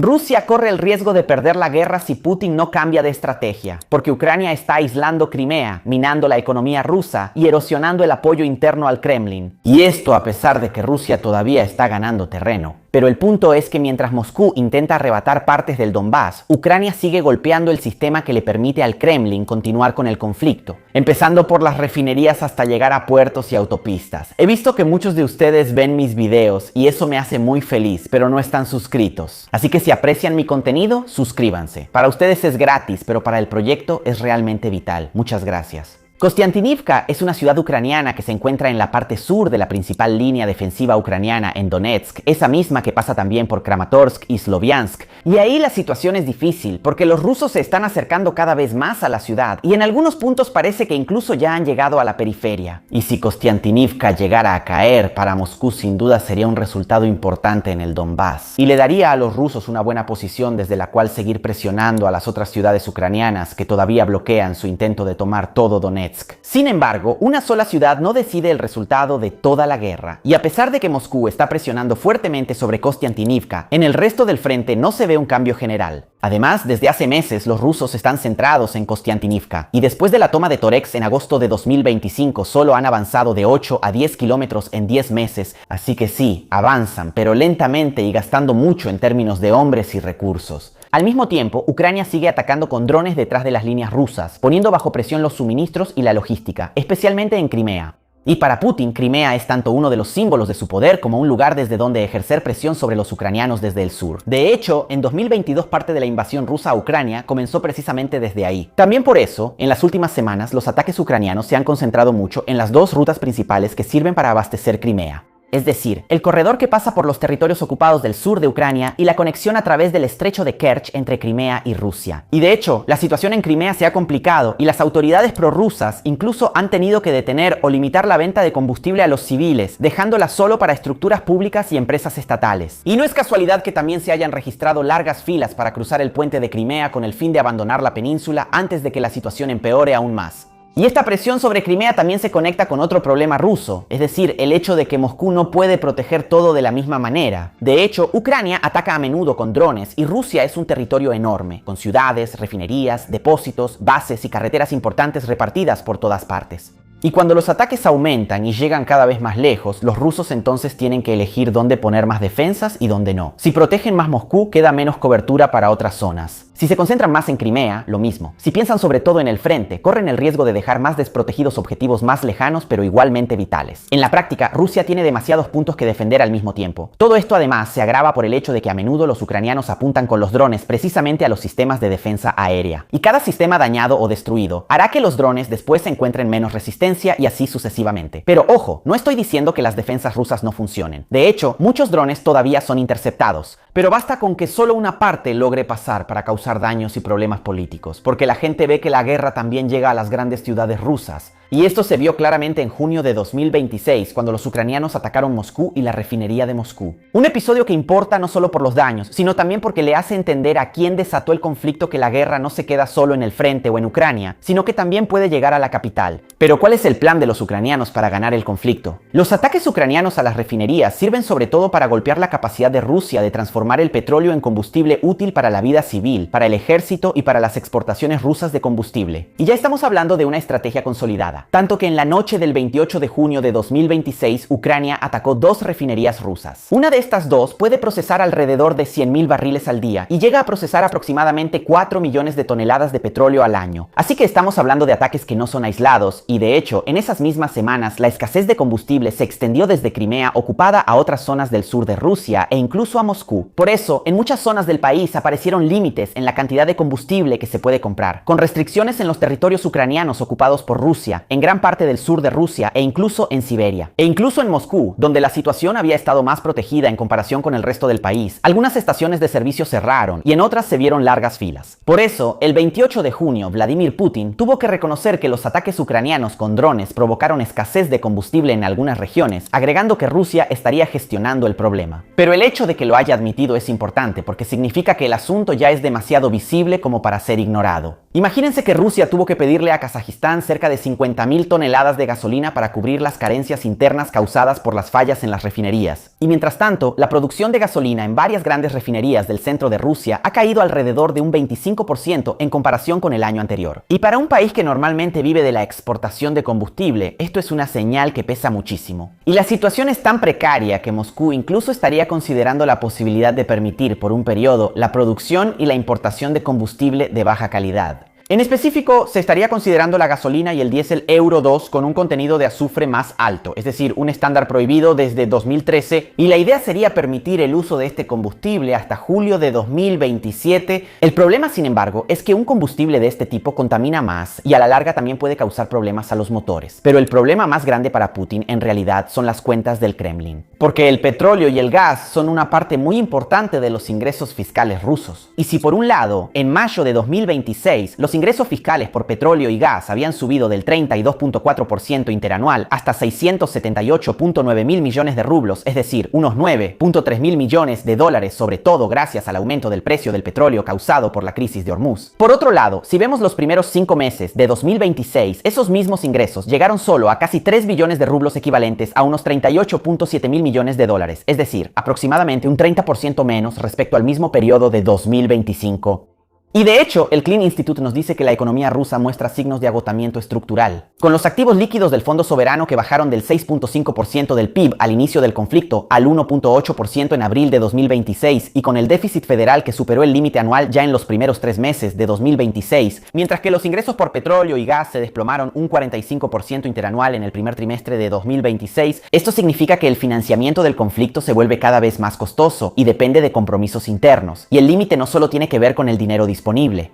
Rusia corre el riesgo de perder la guerra si Putin no cambia de estrategia, porque Ucrania está aislando Crimea, minando la economía rusa y erosionando el apoyo interno al Kremlin. Y esto a pesar de que Rusia todavía está ganando terreno. Pero el punto es que mientras Moscú intenta arrebatar partes del Donbass, Ucrania sigue golpeando el sistema que le permite al Kremlin continuar con el conflicto, empezando por las refinerías hasta llegar a puertos y autopistas. He visto que muchos de ustedes ven mis videos y eso me hace muy feliz, pero no están suscritos. Así que si aprecian mi contenido, suscríbanse. Para ustedes es gratis, pero para el proyecto es realmente vital. Muchas gracias. Kostiantynivka es una ciudad ucraniana que se encuentra en la parte sur de la principal línea defensiva ucraniana en Donetsk, esa misma que pasa también por Kramatorsk y Sloviansk. Y ahí la situación es difícil, porque los rusos se están acercando cada vez más a la ciudad, y en algunos puntos parece que incluso ya han llegado a la periferia. Y si Kostiantynivka llegara a caer, para Moscú sin duda sería un resultado importante en el Donbass, y le daría a los rusos una buena posición desde la cual seguir presionando a las otras ciudades ucranianas que todavía bloquean su intento de tomar todo Donetsk. Sin embargo, una sola ciudad no decide el resultado de toda la guerra, y a pesar de que Moscú está presionando fuertemente sobre Kostiantynivka, en el resto del frente no se ve un cambio general. Además, desde hace meses los rusos están centrados en Kostiantynivka, y después de la toma de Toretsk en agosto de 2025 solo han avanzado de 8 a 10 kilómetros en 10 meses, así que sí, avanzan, pero lentamente y gastando mucho en términos de hombres y recursos. Al mismo tiempo, Ucrania sigue atacando con drones detrás de las líneas rusas, poniendo bajo presión los suministros y la logística, especialmente en Crimea. Y para Putin, Crimea es tanto uno de los símbolos de su poder como un lugar desde donde ejercer presión sobre los ucranianos desde el sur. De hecho, en 2022 parte de la invasión rusa a Ucrania comenzó precisamente desde ahí. También por eso, en las últimas semanas, los ataques ucranianos se han concentrado mucho en las dos rutas principales que sirven para abastecer Crimea. Es decir, el corredor que pasa por los territorios ocupados del sur de Ucrania y la conexión a través del estrecho de Kerch entre Crimea y Rusia. Y de hecho, la situación en Crimea se ha complicado y las autoridades prorrusas incluso han tenido que detener o limitar la venta de combustible a los civiles, dejándola solo para estructuras públicas y empresas estatales. Y no es casualidad que también se hayan registrado largas filas para cruzar el puente de Crimea con el fin de abandonar la península antes de que la situación empeore aún más. Y esta presión sobre Crimea también se conecta con otro problema ruso, es decir, el hecho de que Moscú no puede proteger todo de la misma manera. De hecho, Ucrania ataca a menudo con drones y Rusia es un territorio enorme, con ciudades, refinerías, depósitos, bases y carreteras importantes repartidas por todas partes. Y cuando los ataques aumentan y llegan cada vez más lejos, los rusos entonces tienen que elegir dónde poner más defensas y dónde no. Si protegen más Moscú, queda menos cobertura para otras zonas. Si se concentran más en Crimea, lo mismo. Si piensan sobre todo en el frente, corren el riesgo de dejar más desprotegidos objetivos más lejanos pero igualmente vitales. En la práctica, Rusia tiene demasiados puntos que defender al mismo tiempo. Todo esto además se agrava por el hecho de que a menudo los ucranianos apuntan con los drones precisamente a los sistemas de defensa aérea. Y cada sistema dañado o destruido hará que los drones después se encuentren menos resistencia y así sucesivamente. Pero ojo, no estoy diciendo que las defensas rusas no funcionen. De hecho, muchos drones todavía son interceptados. Pero basta con que solo una parte logre pasar para causar daños y problemas políticos, porque la gente ve que la guerra también llega a las grandes ciudades rusas. Y esto se vio claramente en junio de 2026, cuando los ucranianos atacaron Moscú y la refinería de Moscú. Un episodio que importa no solo por los daños, sino también porque le hace entender a quién desató el conflicto que la guerra no se queda solo en el frente o en Ucrania, sino que también puede llegar a la capital. Pero ¿cuál es el plan de los ucranianos para ganar el conflicto? Los ataques ucranianos a las refinerías sirven sobre todo para golpear la capacidad de Rusia de transformar el petróleo en combustible útil para la vida civil, para el ejército y para las exportaciones rusas de combustible. Y ya estamos hablando de una estrategia consolidada. Tanto que en la noche del 28 de junio de 2026, Ucrania atacó dos refinerías rusas. Una de estas dos puede procesar alrededor de 100.000 barriles al día y llega a procesar aproximadamente 4 millones de toneladas de petróleo al año. Así que estamos hablando de ataques que no son aislados y de hecho, en esas mismas semanas, la escasez de combustible se extendió desde Crimea ocupada a otras zonas del sur de Rusia e incluso a Moscú. Por eso, en muchas zonas del país aparecieron límites en la cantidad de combustible que se puede comprar, con restricciones en los territorios ucranianos ocupados por Rusia, en gran parte del sur de Rusia e incluso en Siberia. E incluso en Moscú, donde la situación había estado más protegida en comparación con el resto del país, algunas estaciones de servicio cerraron y en otras se vieron largas filas. Por eso, el 28 de junio, Vladimir Putin tuvo que reconocer que los ataques ucranianos con drones provocaron escasez de combustible en algunas regiones, agregando que Rusia estaría gestionando el problema. Pero el hecho de que lo haya admitido es importante porque significa que el asunto ya es demasiado visible como para ser ignorado. Imagínense que Rusia tuvo que pedirle a Kazajistán cerca de 50.000 toneladas de gasolina para cubrir las carencias internas causadas por las fallas en las refinerías. Y mientras tanto, la producción de gasolina en varias grandes refinerías del centro de Rusia ha caído alrededor de un 25% en comparación con el año anterior. Y para un país que normalmente vive de la exportación de combustible, esto es una señal que pesa muchísimo. Y la situación es tan precaria que Moscú incluso estaría considerando la posibilidad de permitir por un periodo la producción y la importación de combustible de baja calidad. En específico, se estaría considerando la gasolina y el diésel Euro 2 con un contenido de azufre más alto, es decir, un estándar prohibido desde 2013, y la idea sería permitir el uso de este combustible hasta julio de 2027. El problema, sin embargo, es que un combustible de este tipo contamina más y a la larga también puede causar problemas a los motores. Pero el problema más grande para Putin en realidad son las cuentas del Kremlin, porque el petróleo y el gas son una parte muy importante de los ingresos fiscales rusos. Y si por un lado, en mayo de 2026, los ingresos fiscales por petróleo y gas habían subido del 32.4% interanual hasta 678.9 mil millones de rublos, es decir, unos 9.3 mil millones de dólares, sobre todo gracias al aumento del precio del petróleo causado por la crisis de Hormuz. Por otro lado, si vemos los primeros 5 meses de 2026, esos mismos ingresos llegaron solo a casi 3 billones de rublos, equivalentes a unos 38.7 mil millones de dólares, es decir, aproximadamente un 30% menos respecto al mismo periodo de 2025. Y de hecho, el Clean Institute nos dice que la economía rusa muestra signos de agotamiento estructural. Con los activos líquidos del Fondo Soberano que bajaron del 6.5% del PIB al inicio del conflicto al 1.8% en abril de 2026 y con el déficit federal que superó el límite anual ya en los primeros 3 meses de 2026, mientras que los ingresos por petróleo y gas se desplomaron un 45% interanual en el primer trimestre de 2026, esto significa que el financiamiento del conflicto se vuelve cada vez más costoso y depende de compromisos internos. Y el límite no solo tiene que ver con el dinero disponible.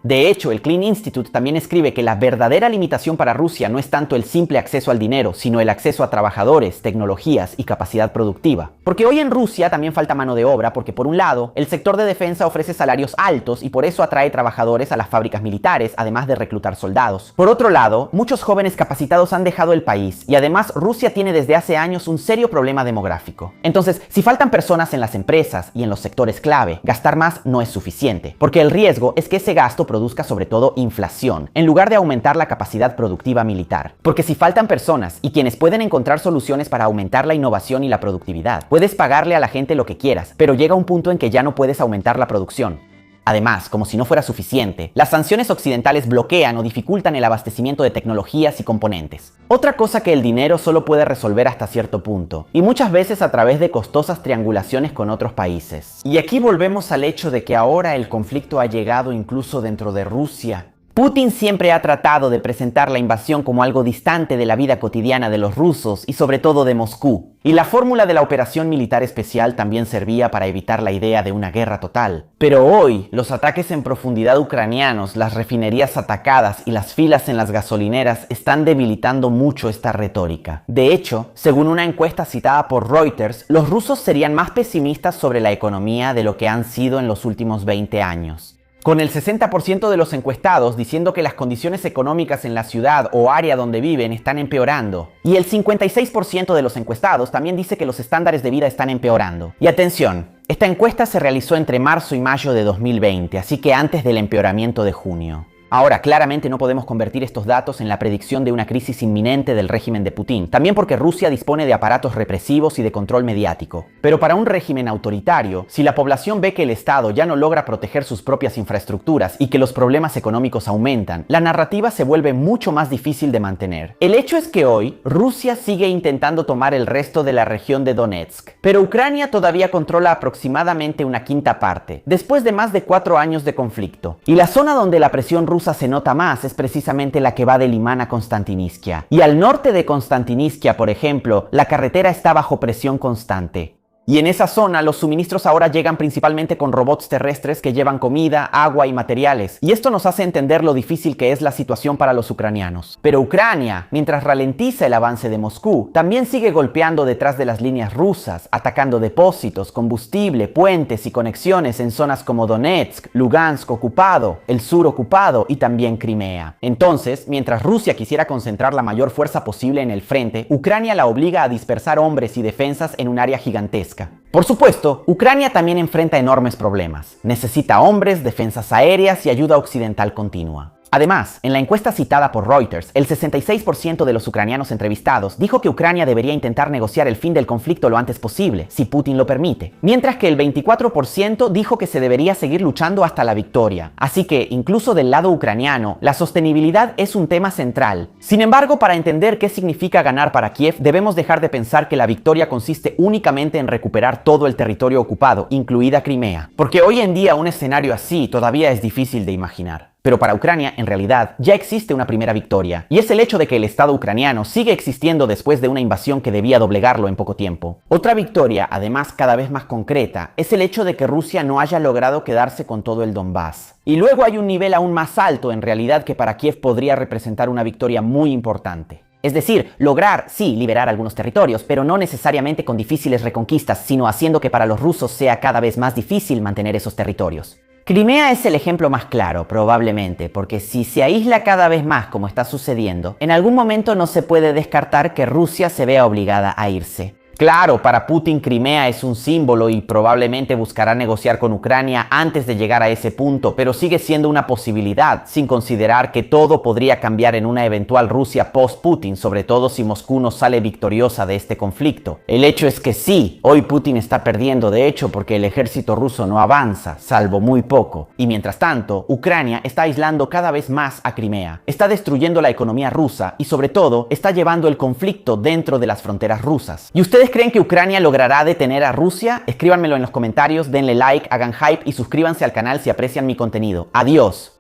De hecho, el Clean Institute también escribe que la verdadera limitación para Rusia no es tanto el simple acceso al dinero, sino el acceso a trabajadores, tecnologías y capacidad productiva. Porque hoy en Rusia también falta mano de obra porque, por un lado, el sector de defensa ofrece salarios altos y por eso atrae trabajadores a las fábricas militares, además de reclutar soldados. Por otro lado, muchos jóvenes capacitados han dejado el país y además Rusia tiene desde hace años un serio problema demográfico. Entonces, si faltan personas en las empresas y en los sectores clave, gastar más no es suficiente, porque el riesgo es que ese gasto produzca sobre todo inflación, en lugar de aumentar la capacidad productiva militar. Porque si faltan personas y quienes pueden encontrar soluciones para aumentar la innovación y la productividad, puedes pagarle a la gente lo que quieras, pero llega un punto en que ya no puedes aumentar la producción. Además, como si no fuera suficiente, las sanciones occidentales bloquean o dificultan el abastecimiento de tecnologías y componentes. Otra cosa que el dinero solo puede resolver hasta cierto punto, y muchas veces a través de costosas triangulaciones con otros países. Y aquí volvemos al hecho de que ahora el conflicto ha llegado incluso dentro de Rusia. Putin siempre ha tratado de presentar la invasión como algo distante de la vida cotidiana de los rusos y sobre todo de Moscú. Y la fórmula de la operación militar especial también servía para evitar la idea de una guerra total. Pero hoy, los ataques en profundidad ucranianos, las refinerías atacadas y las filas en las gasolineras están debilitando mucho esta retórica. De hecho, según una encuesta citada por Reuters, los rusos serían más pesimistas sobre la economía de lo que han sido en los últimos 20 años. Con el 60% de los encuestados diciendo que las condiciones económicas en la ciudad o área donde viven están empeorando. Y el 56% de los encuestados también dice que los estándares de vida están empeorando. Y atención, esta encuesta se realizó entre marzo y mayo de 2020, así que antes del empeoramiento de junio. Ahora, claramente no podemos convertir estos datos en la predicción de una crisis inminente del régimen de Putin, también porque Rusia dispone de aparatos represivos y de control mediático. Pero para un régimen autoritario, si la población ve que el Estado ya no logra proteger sus propias infraestructuras y que los problemas económicos aumentan, la narrativa se vuelve mucho más difícil de mantener. El hecho es que hoy, Rusia sigue intentando tomar el resto de la región de Donetsk, pero Ucrania todavía controla aproximadamente una quinta parte, después de más de 4 años de conflicto. Y la zona donde la presión rusa se nota más es precisamente la que va de Limán a Konstantinivka. Y al norte de Konstantinivka, por ejemplo, la carretera está bajo presión constante. Y en esa zona los suministros ahora llegan principalmente con robots terrestres que llevan comida, agua y materiales. Y esto nos hace entender lo difícil que es la situación para los ucranianos. Pero Ucrania, mientras ralentiza el avance de Moscú, también sigue golpeando detrás de las líneas rusas, atacando depósitos, combustible, puentes y conexiones en zonas como Donetsk, Lugansk ocupado, el sur ocupado y también Crimea. Entonces, mientras Rusia quisiera concentrar la mayor fuerza posible en el frente, Ucrania la obliga a dispersar hombres y defensas en un área gigantesca. Por supuesto, Ucrania también enfrenta enormes problemas. Necesita hombres, defensas aéreas y ayuda occidental continua. Además, en la encuesta citada por Reuters, el 66% de los ucranianos entrevistados dijo que Ucrania debería intentar negociar el fin del conflicto lo antes posible, si Putin lo permite, mientras que el 24% dijo que se debería seguir luchando hasta la victoria. Así que, incluso del lado ucraniano, la sostenibilidad es un tema central. Sin embargo, para entender qué significa ganar para Kiev, debemos dejar de pensar que la victoria consiste únicamente en recuperar todo el territorio ocupado, incluida Crimea. Porque hoy en día un escenario así todavía es difícil de imaginar. Pero para Ucrania, en realidad, ya existe una primera victoria, y es el hecho de que el Estado ucraniano sigue existiendo después de una invasión que debía doblegarlo en poco tiempo. Otra victoria, además cada vez más concreta, es el hecho de que Rusia no haya logrado quedarse con todo el Donbass. Y luego hay un nivel aún más alto, en realidad, que para Kiev podría representar una victoria muy importante. Es decir, lograr, sí, liberar algunos territorios, pero no necesariamente con difíciles reconquistas, sino haciendo que para los rusos sea cada vez más difícil mantener esos territorios. Crimea es el ejemplo más claro, probablemente, porque si se aísla cada vez más como está sucediendo, en algún momento no se puede descartar que Rusia se vea obligada a irse. Claro, para Putin Crimea es un símbolo y probablemente buscará negociar con Ucrania antes de llegar a ese punto, pero sigue siendo una posibilidad, sin considerar que todo podría cambiar en una eventual Rusia post-Putin, sobre todo si Moscú no sale victoriosa de este conflicto. El hecho es que sí, hoy Putin está perdiendo de hecho porque el ejército ruso no avanza, salvo muy poco. Y mientras tanto, Ucrania está aislando cada vez más a Crimea, está destruyendo la economía rusa y sobre todo está llevando el conflicto dentro de las fronteras rusas. ¿Y ustedes creen que Ucrania logrará detener a Rusia? Escríbanmelo en los comentarios, denle like, hagan hype y suscríbanse al canal si aprecian mi contenido. Adiós.